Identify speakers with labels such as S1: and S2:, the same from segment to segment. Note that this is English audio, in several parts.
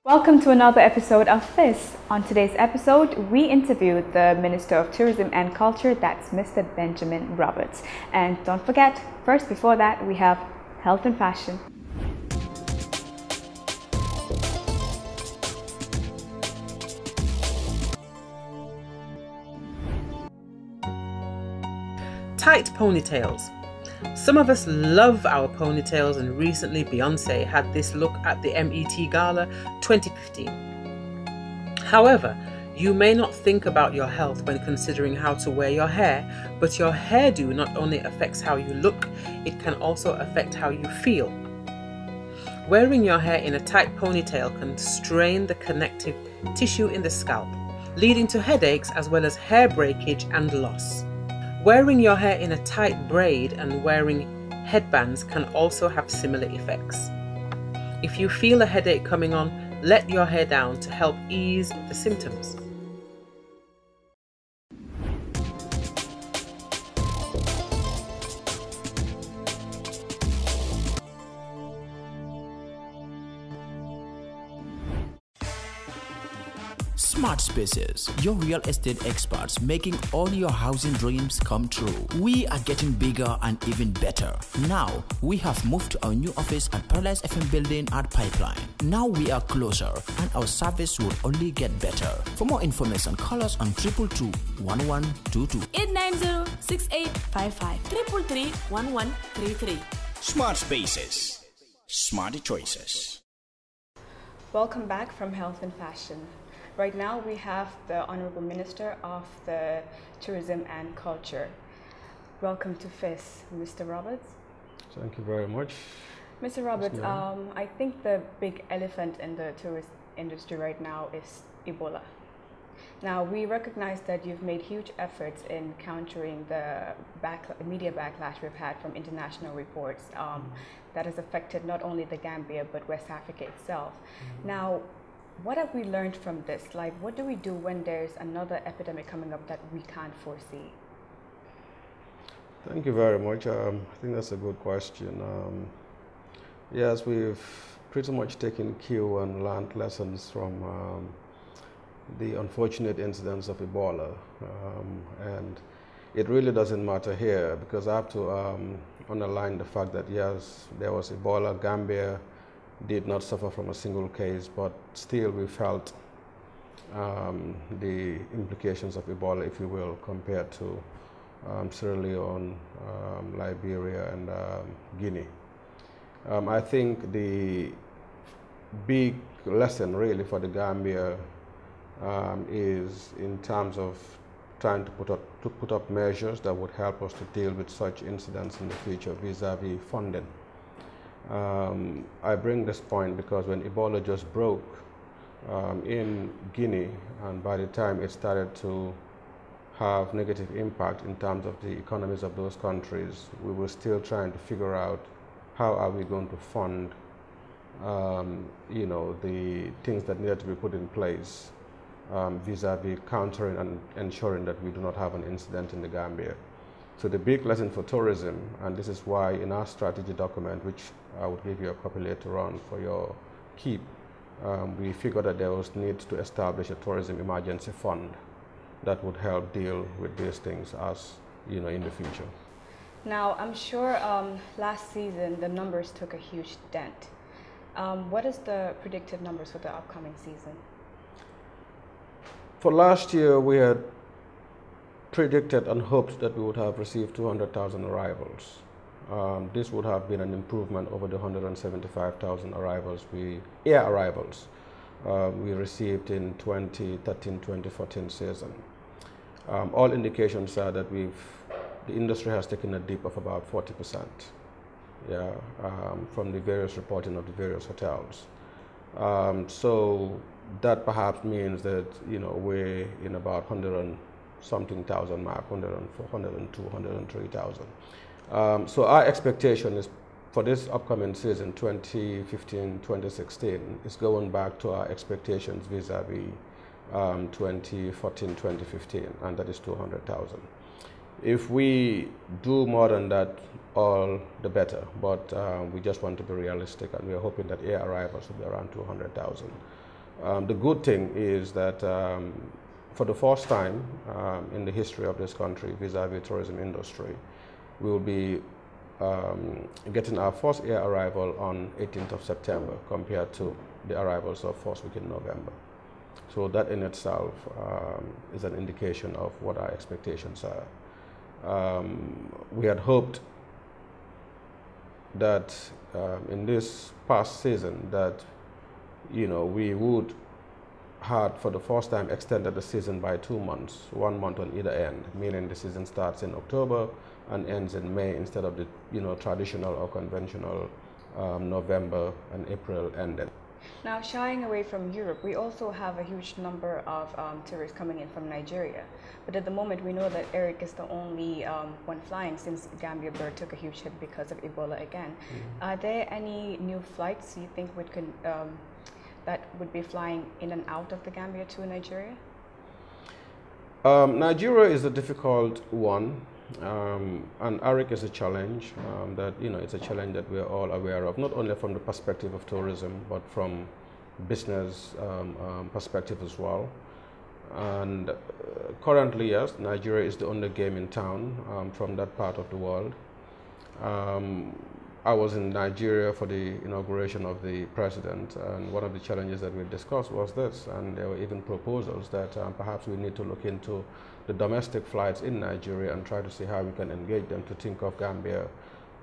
S1: Welcome to another episode of Fess. On today's episode, we interviewed the Minister of Tourism and Culture, that's Mr. Benjamin Roberts. And don't forget, first before that, we have health and fashion.
S2: Tight ponytails. Some of us love our ponytails, and recently Beyonce had this look at the MET Gala 2015. However, you may not think about your health when considering how to wear your hair, but your hairdo not only affects how you look, it can also affect how you feel. Wearing your hair in a tight ponytail can strain the connective tissue in the scalp, leading to headaches as well as hair breakage and loss. Wearing your hair in a tight braid and wearing headbands can also have similar effects. If you feel a headache coming on, let your hair down to help ease the symptoms.
S3: Smart Spaces, your real estate experts making all your housing dreams come true. We are getting bigger and even better. Now, we have moved to our new office at Paradise FM building at Pipeline. Now we are closer and our service will only get better. For more information, call us on 222-1122.
S4: 890-6855 333-1133.
S5: Smart Spaces. Smart choices.
S1: Welcome back from Health and Fashion. Right now we have the Honorable Minister of the Tourism and Culture. Welcome to Fess, Mr. Roberts.
S6: Thank you very much.
S1: Mr. Roberts, I think the big elephant in the tourist industry right now is Ebola. Now, we recognize that you've made huge efforts in countering the media backlash we've had from international reports that has affected not only the Gambia but West Africa itself. Now, what have we learned from this? Like, what do we do when there's another epidemic coming up that we can't foresee?
S6: Thank you very much. I think that's a good question. Yes, we've pretty much taken cue and learned lessons from the unfortunate incidents of Ebola. And it really doesn't matter here because I have to underline the fact that yes, there was Ebola. Gambia did not suffer from a single case, but still we felt the implications of Ebola, if you will, compared to Sierra Leone, Liberia, and Guinea. I think the big lesson really for the Gambia is in terms of trying to put up measures that would help us to deal with such incidents in the future vis-a-vis funding. I bring this point because when Ebola just broke in Guinea, and by the time it started to have negative impact in terms of the economies of those countries, we were still trying to figure out how are we going to fund the things that needed to be put in place vis-a-vis countering and ensuring that we do not have an incident in the Gambia. So the big lesson for tourism, and this is why in our strategy document, which I would give you a copy later on for your keep, we figured that there was need to establish a tourism emergency fund that would help deal with these things as in the future.
S1: Now, I'm sure last season the numbers took a huge dent. What is the predicted numbers for the upcoming season?
S6: For last year, we had predicted and hoped that we would have received 200,000 arrivals. This would have been an improvement over the 175,000 air arrivals we received in 2013-2014 season. All indications are that the industry has taken a dip of about 40%. From the various reporting of the various hotels. So that perhaps means that we're in about 100 and something thousand mark, 102, 103,000. So our expectation is for this upcoming season, 2015-2016, is going back to our expectations vis-a-vis 2014-2015, and that is 200,000. If we do more than that, all the better, but we just want to be realistic, and we are hoping that air arrivals will be around 200,000. The good thing is that for the first time in the history of this country vis-a-vis tourism industry, we will be getting our first air arrival on 18th of September compared to the arrivals of first week in November. So that in itself is an indication of what our expectations are. We had hoped that in this past season that we would had for the first time extended the season by 2 months, 1 month on either end, meaning the season starts in October and ends in May instead of the traditional or conventional November and April ending.
S1: Now, shying away from Europe, we also have a huge number of tourists coming in from Nigeria. But at the moment, we know that Eric is the only one flying since Gambia bird took a huge hit because of Ebola again. Are there any new flights you think that would be flying in and out of the Gambia to Nigeria?
S6: Nigeria is a difficult one. And ARIC is a challenge that, it's a challenge that we're all aware of, not only from the perspective of tourism, but from business perspective as well. And currently, yes, Nigeria is the only game in town from that part of the world. I was in Nigeria for the inauguration of the president, and one of the challenges that we discussed was this, and there were even proposals that perhaps we need to look into the domestic flights in Nigeria and try to see how we can engage them to think of Gambia,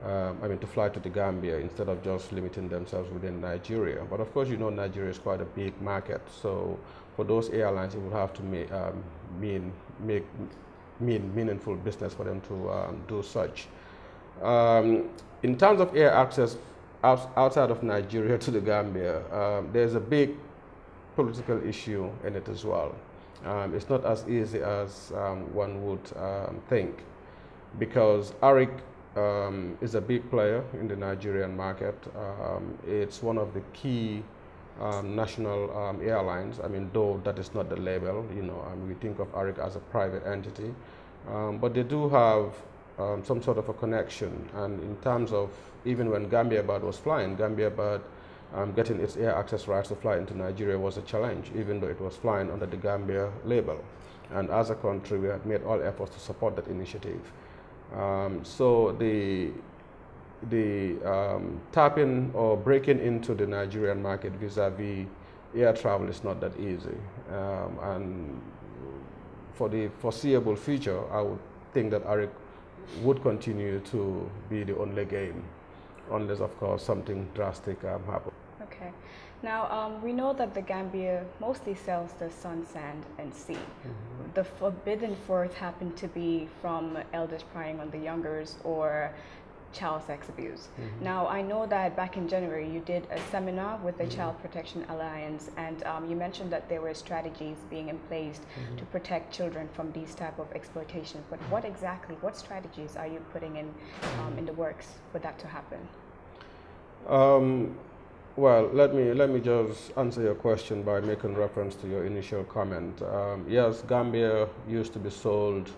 S6: to fly to the Gambia instead of just limiting themselves within Nigeria. But of course, Nigeria is quite a big market, so for those airlines, it will have to mean meaningful business for them to do such. In terms of air access outside of Nigeria to the Gambia, there's a big political issue in it as well. It's not as easy as one would think, because ARIC is a big player in the Nigerian market. It's one of the key national airlines. Though that is not the label, we think of ARIC as a private entity, but they do have some sort of a connection. And in terms of even when Gambia Bird was flying, Gambia Bird getting its air access rights to fly into Nigeria was a challenge, even though it was flying under the Gambia label. And as a country, we had made all efforts to support that initiative. So the tapping or breaking into the Nigerian market vis-a-vis air travel is not that easy. And for the foreseeable future, I would think that ARIC would continue to be the only game, unless, of course, something drastic happens.
S1: Okay. Now, we know that the Gambia mostly sells the sun, sand, and sea. The forbidden fourth happened to be from elders prying on the youngers or child sex abuse. Now, I know that back in January you did a seminar with the Child Protection Alliance, and you mentioned that there were strategies being in place to protect children from these type of exploitation. But what strategies are you putting in the works for that to happen?
S6: Well, let me just answer your question by making reference to your initial comment. Yes, Gambia used to be sold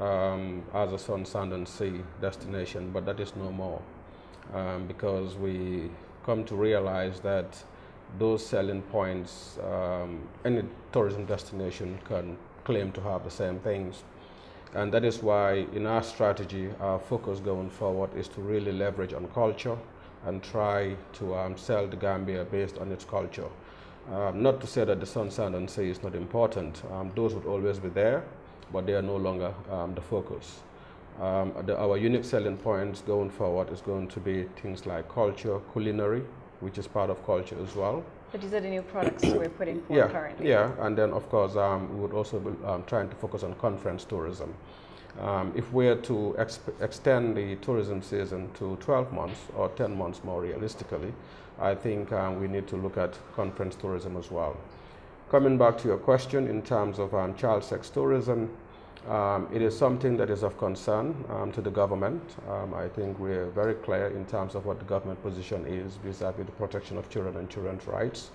S6: as a sun, sand, and sea destination, but that is no more, because we come to realize that those selling points, any tourism destination can claim to have the same things. And that is why in our strategy, our focus going forward is to really leverage on culture and try to sell the Gambia based on its culture. Not to say that the sun, sand, and sea is not important. Those would always be there, but they are no longer the focus. Our unique selling points going forward is going to be things like culture, culinary, which is part of culture as well.
S1: But these are the new products we're putting forward currently.
S6: Yeah, and then of course we would also be trying to focus on conference tourism. If we are to extend the tourism season to 12 months or 10 months more realistically, I think we need to look at conference tourism as well. Coming back to your question in terms of child sex tourism, it is something that is of concern to the government. I think we're very clear in terms of what the government position is vis-a-vis the protection of children and children's rights.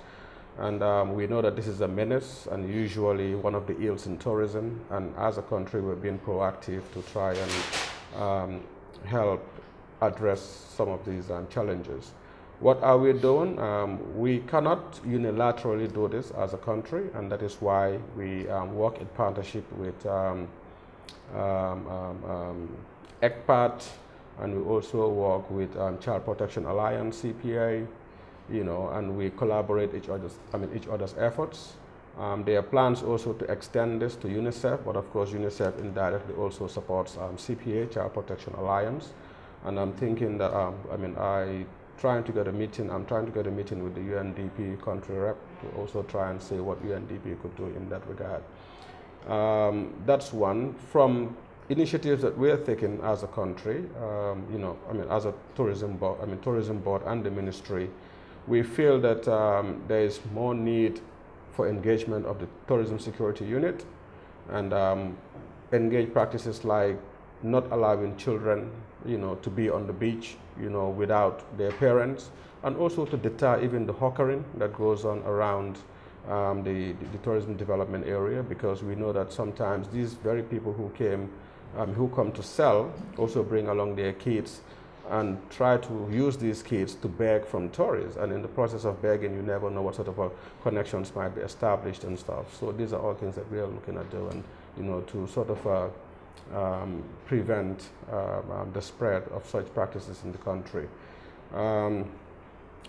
S6: And we know that this is a menace and usually one of the ills in tourism. And as a country, we've been proactive to try and help address some of these challenges. What are we doing? We cannot unilaterally do this as a country, and that is why we work in partnership with ECPAT, and we also work with Child Protection Alliance, CPA, you know, and we collaborate each other's efforts. There are plans also to extend this to UNICEF, but of course UNICEF indirectly also supports CPA, Child Protection Alliance, and I'm thinking that I'm trying to get a meeting with the UNDP country rep to also try and see what UNDP could do in that regard. That's one. From initiatives that we're taking as a country, as a tourism board and the ministry, we feel that there is more need for engagement of the tourism security unit and engage practices like not allowing children, to be on the beach, without their parents, and also to deter even the hawkering that goes on around the tourism development area, because we know that sometimes these very people who come to sell also bring along their kids and try to use these kids to beg from tourists, and in the process of begging you never know what sort of connections might be established and stuff. So these are all things that we are looking at doing, to sort of prevent the spread of such practices in the country.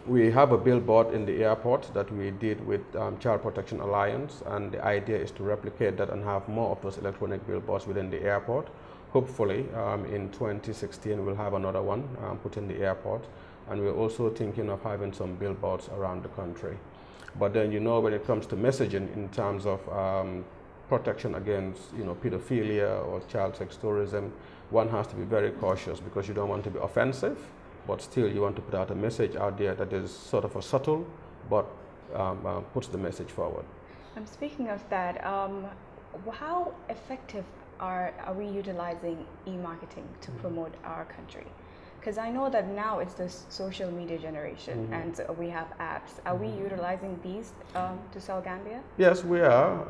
S6: We have a billboard in the airport that we did with Child Protection Alliance, and the idea is to replicate that and have more of those electronic billboards within the airport. Hopefully in 2016 we'll have another one put in the airport, and we're also thinking of having some billboards around the country. But then when it comes to messaging in terms of protection against pedophilia or child sex tourism, one has to be very cautious, because you don't want to be offensive, but still you want to put out a message out there that is sort of a subtle but puts the message forward.
S1: Speaking of that, how effective are we utilizing e-marketing to promote our country? Because I know that now it's the social media generation, and we have apps. Are we utilizing these to sell Gambia?
S6: Yes, we are.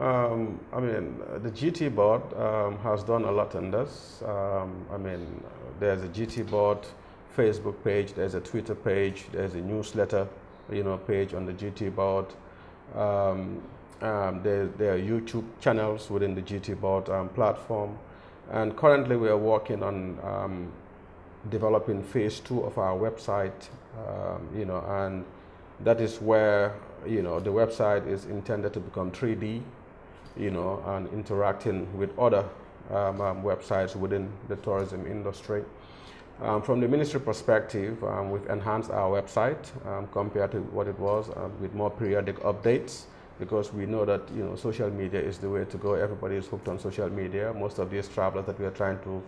S6: The GT board has done a lot in this. There's a GT board Facebook page, there's a Twitter page, there's a newsletter, page on the GT board. There are YouTube channels within the GT board platform, and currently we are working on developing phase 2 of our website, and that is where the website is intended to become 3D, and interacting with other websites within the tourism industry. From the ministry perspective, we've enhanced our website compared to what it was, with more periodic updates, because we know that social media is the way to go. Everybody is hooked on social media. Most of these travelers that we are trying to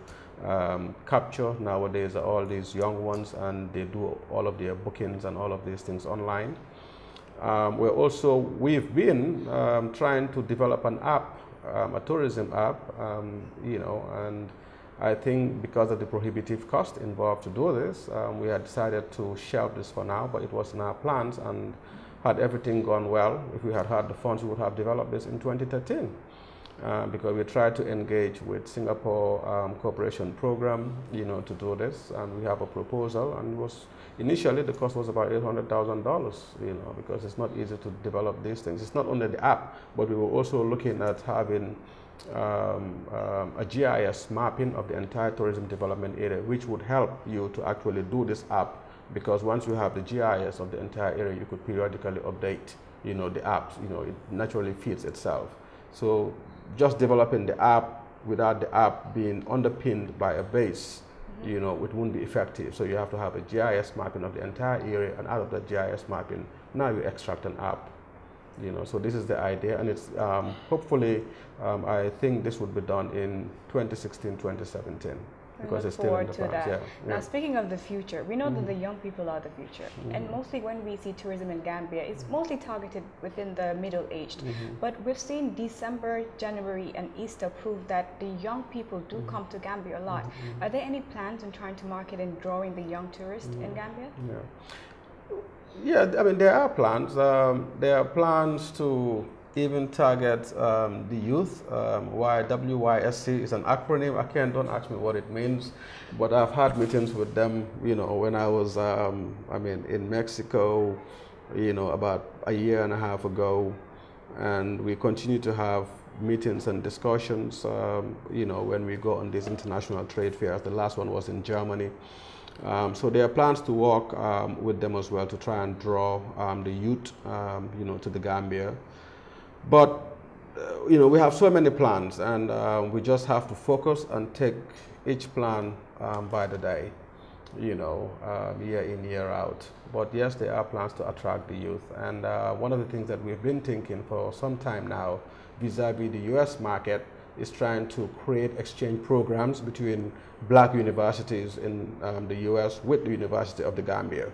S6: capture nowadays are all these young ones, and they do all of their bookings and all of these things online. We've been trying to develop an app, a tourism app, and I think because of the prohibitive cost involved to do this, we had decided to shelve this for now, but it was in our plans, and had everything gone well, if we had had the funds, we would have developed this in 2013. Because we tried to engage with Singapore Cooperation Program, to do this, and we have a proposal, and initially the cost was about $800,000, because it's not easy to develop these things. It's not only the app, but we were also looking at having a GIS mapping of the entire tourism development area, which would help you to actually do this app, because once you have the GIS of the entire area, you could periodically update, the apps. It naturally feeds itself. So just developing the app without the app being underpinned by a base, it wouldn't be effective. So you have to have a GIS mapping of the entire area, and out of that GIS mapping, now you extract an app. So this is the idea, and it's hopefully, I think this would be done in 2016, 2017. Because it's still in the plans. Yeah.
S1: Now, speaking of the future, we know that the young people are the future, and mostly when we see tourism in Gambia, it's mostly targeted within the middle-aged. But we've seen December, January, and Easter prove that the young people do come to Gambia a lot. Are there any plans on trying to market and drawing the young tourists in Gambia?
S6: Yeah, there are plans. There are plans to even target the youth. WYSC is an acronym. Again, don't ask me what it means, but I've had meetings with them, you know, when I was, in Mexico, you know, about a year and a half ago, and we continue to have meetings and discussions, you know, when we go on these international trade fairs. The last one was in Germany. So there are plans to work with them as well to try and draw the youth, you know, to the Gambia. But, you know, we have so many plans, and we just have to focus and take each plan by the day, you know, year in, year out. But yes, there are plans to attract the youth. And one of the things that we've been thinking for some time now, vis-a-vis the US market, is trying to create exchange programs between black universities in the US with the University of the Gambia.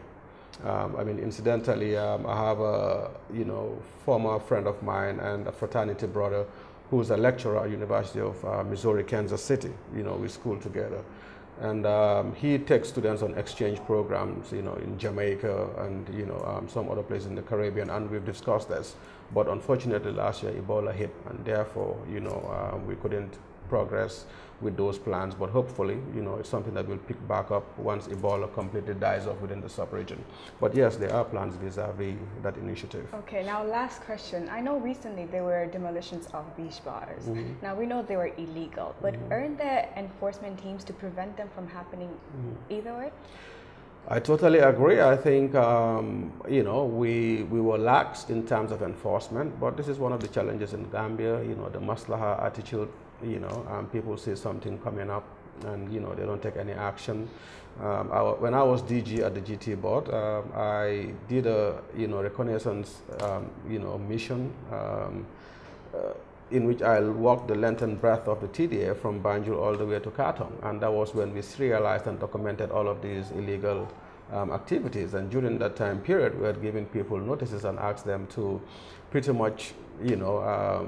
S6: Incidentally, I have a, you know, former friend of mine and a fraternity brother who's a lecturer at University of Missouri, Kansas City. You know, we school together. And he takes students on exchange programs, you know, in Jamaica and, you know, some other places in the Caribbean, and we've discussed this. But unfortunately, last year, Ebola hit, and therefore, you know, we couldn't progress with those plans. But hopefully, you know, it's something that will pick back up once Ebola completely dies off within the sub-region. But yes, there are plans vis-a-vis that initiative.
S1: Okay, now last question. I know recently there were demolitions of beach bars. Now we know they were illegal, but aren't there enforcement teams to prevent them from happening either way?
S6: I totally agree. I think, you know, we were lax in terms of enforcement, but this is one of the challenges in Gambia, you know, the maslaha attitude, you know, people see something coming up and, you know, they don't take any action. When I was DG at the GT board, I did a, you know, reconnaissance, you know, mission in which I walked the length and breadth of the TDA from Banjul all the way to Katong. And that was when we serialized and documented all of these illegal activities. And during that time period, we had given people notices and asked them to pretty much, you know,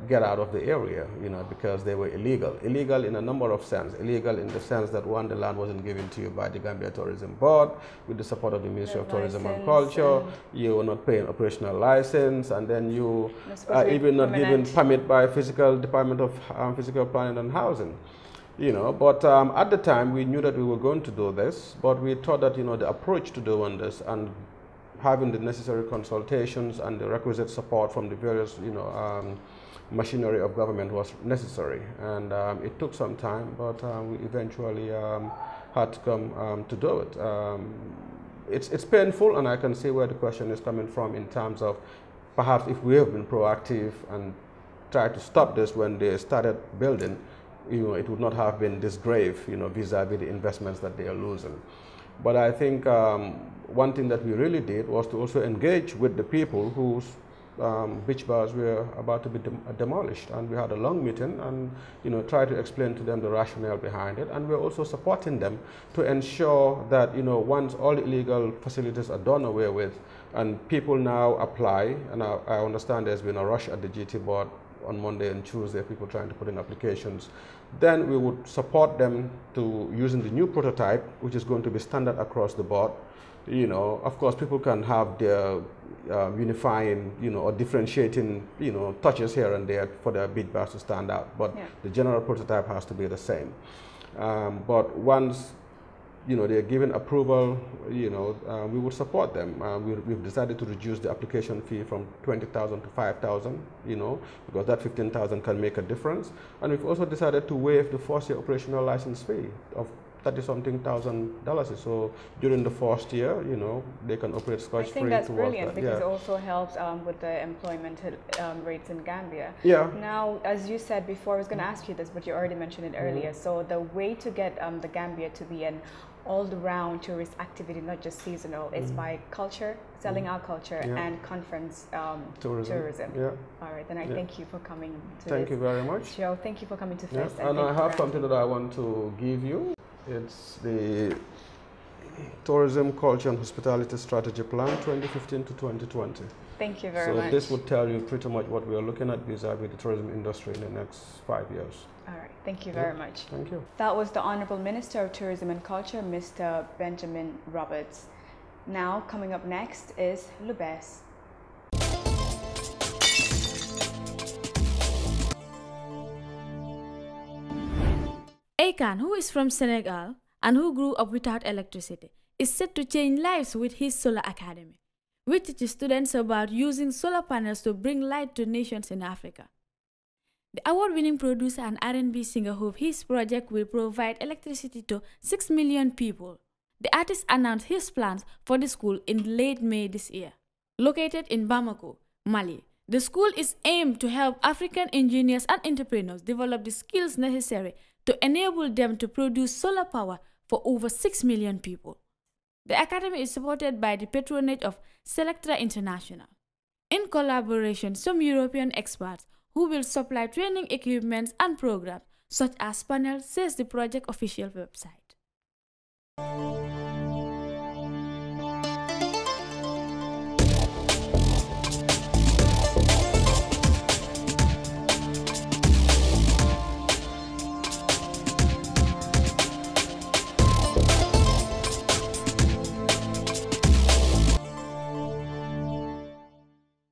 S6: get out of the area, you know, because they were illegal. Illegal in a number of sense. Illegal in the sense that, one, the land wasn't given to you by the Gambia Tourism Board with the support of the Ministry of Tourism and Culture. You were not paying operational license, and then you are even not given permit by physical Department of Physical Planning and Housing. You know, but at the time we knew that we were going to do this, but we thought that, you know, the approach to doing this and having the necessary consultations and the requisite support from the various, you know, machinery of government was necessary, and it took some time, but we eventually had to come to do it. It's painful, and I can see where the question is coming from in terms of perhaps if we have been proactive and tried to stop this when they started building, you know, it would not have been this grave, you know, vis-a-vis the investments that they are losing. But I think one thing that we really did was to also engage with the people whose beach bars were about to be demolished, and we had a long meeting and, you know, try to explain to them the rationale behind it, and we're also supporting them to ensure that, you know, once all the illegal facilities are done away with and people now apply, and I understand there's been a rush at the GT board on Monday and Tuesday, people trying to put in applications, then we would support them to using the new prototype, which is going to be standard across the board. You know, of course, people can have their unifying, you know, or differentiating, you know, touches here and there for their beach bars to stand out, but the general prototype has to be the same. But once, you know, they're given approval, you know, we would support them. We've decided to reduce the application fee from 20,000 to 5,000, you know, because that 15,000 can make a difference. And we've also decided to waive the first-year operational license fee of $30-something thousand. So during the first year, you know, they can operate scotch-free.
S1: I think that's brilliant because it also helps with the employment rates in Gambia. Now, as you said before, I was going to ask you this, but you already mentioned it earlier. So the way to get the Gambia to be an all-round tourist activity, not just seasonal, is by culture, selling our culture, and conference tourism. All right, then I thank you for coming to
S6: Thank you very much.
S1: Joe, thank you for coming to Fess.
S6: And I have something that I want to give you. It's the Tourism, Culture and Hospitality Strategy Plan 2015 to 2020.
S1: Thank you very much.
S6: So this would tell you pretty much what we are looking at vis-a-vis the tourism industry in the next 5 years.
S1: All right, thank you very much.
S6: Thank you.
S1: That was the Honorable Minister of Tourism and Culture, Mr. Benjamin Roberts. Now, coming up next is Lubes.
S7: Akan, who is from Senegal and who grew up without electricity, is set to change lives with his solar academy, which teaches students about using solar panels to bring light to nations in Africa. The award-winning producer and R&B singer hopes his project will provide electricity to 6 million people. The artist announced his plans for the school in late May this year. Located in Bamako, Mali, the school is aimed to help African engineers and entrepreneurs develop the skills necessary to enable them to produce solar power for over 6 million people. The academy is supported by the patronage of Selectra International. In collaboration, some European experts who will supply training equipment and programs such as panels, says the project official website.